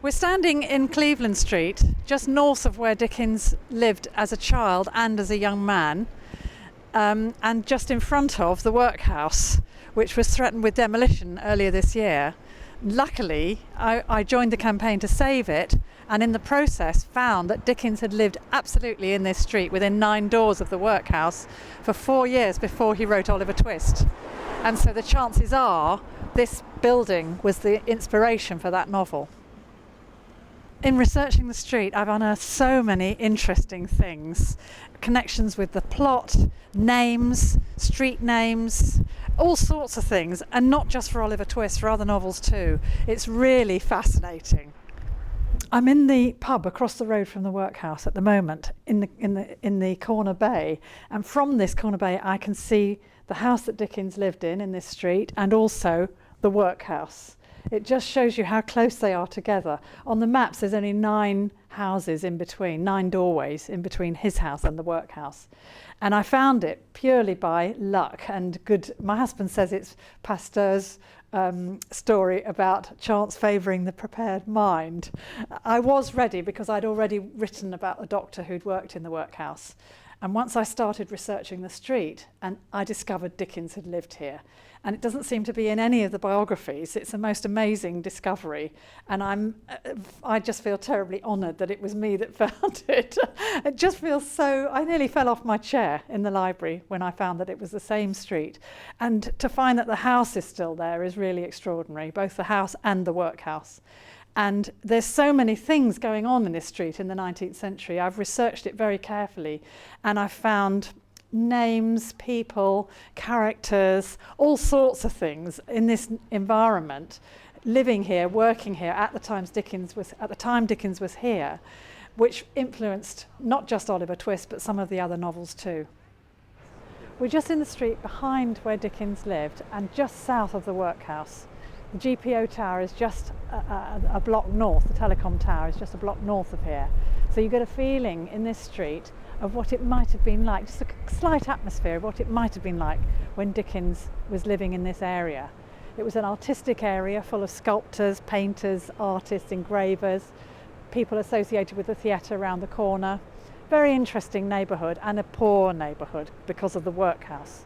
We're standing in Cleveland Street, just north of where Dickens lived as a child and as a young man, and just in front of the Workhouse, which was threatened with demolition earlier this year. Luckily, I joined the campaign to save it, and in the process found that Dickens had lived absolutely in this street within 9 doors of the Workhouse for 4 years before he wrote Oliver Twist. And so the chances are this building was the inspiration for that novel. In researching the street, I've unearthed so many interesting things. Connections with the plot, names, street names, all sorts of things, and not just for Oliver Twist, for other novels too. It's really fascinating. I'm in the pub across the road from the Workhouse at the moment, in the corner bay, and from this corner bay I can see the house that Dickens lived in this street, and also the Workhouse. It just shows you how close they are together. On the maps there's only 9 houses in between, 9 doorways in between his house and the Workhouse. And I found it purely by luck and good. My husband says it's Pasteur's story about chance favouring the prepared mind. I was ready because I'd already written about a doctor who'd worked in the Workhouse. And once I started researching the street, and I discovered Dickens had lived here. And it doesn't seem to be in any of the biographies. It's a most amazing discovery. And I just feel terribly honoured that it was me that found it. It just feels so, I nearly fell off my chair in the library when I found that it was the same street. And to find that the house is still there is really extraordinary, both the house and the Workhouse. And there's so many things going on in this street in the 19th century. I've researched it very carefully, and I've found names, people, characters, all sorts of things in this environment, living here, working here at the time Dickens was here, which influenced not just Oliver Twist but some of the other novels too. We're just in the street behind where Dickens lived and just south of the Workhouse. The GPO tower is just a block north, the telecom tower is just a block north of here. So you get a feeling in this street of what it might have been like, just a slight atmosphere of what it might have been like when Dickens was living in this area. It was an artistic area full of sculptors, painters, artists, engravers, people associated with the theatre around the corner. Very interesting neighbourhood, and a poor neighbourhood because of the Workhouse.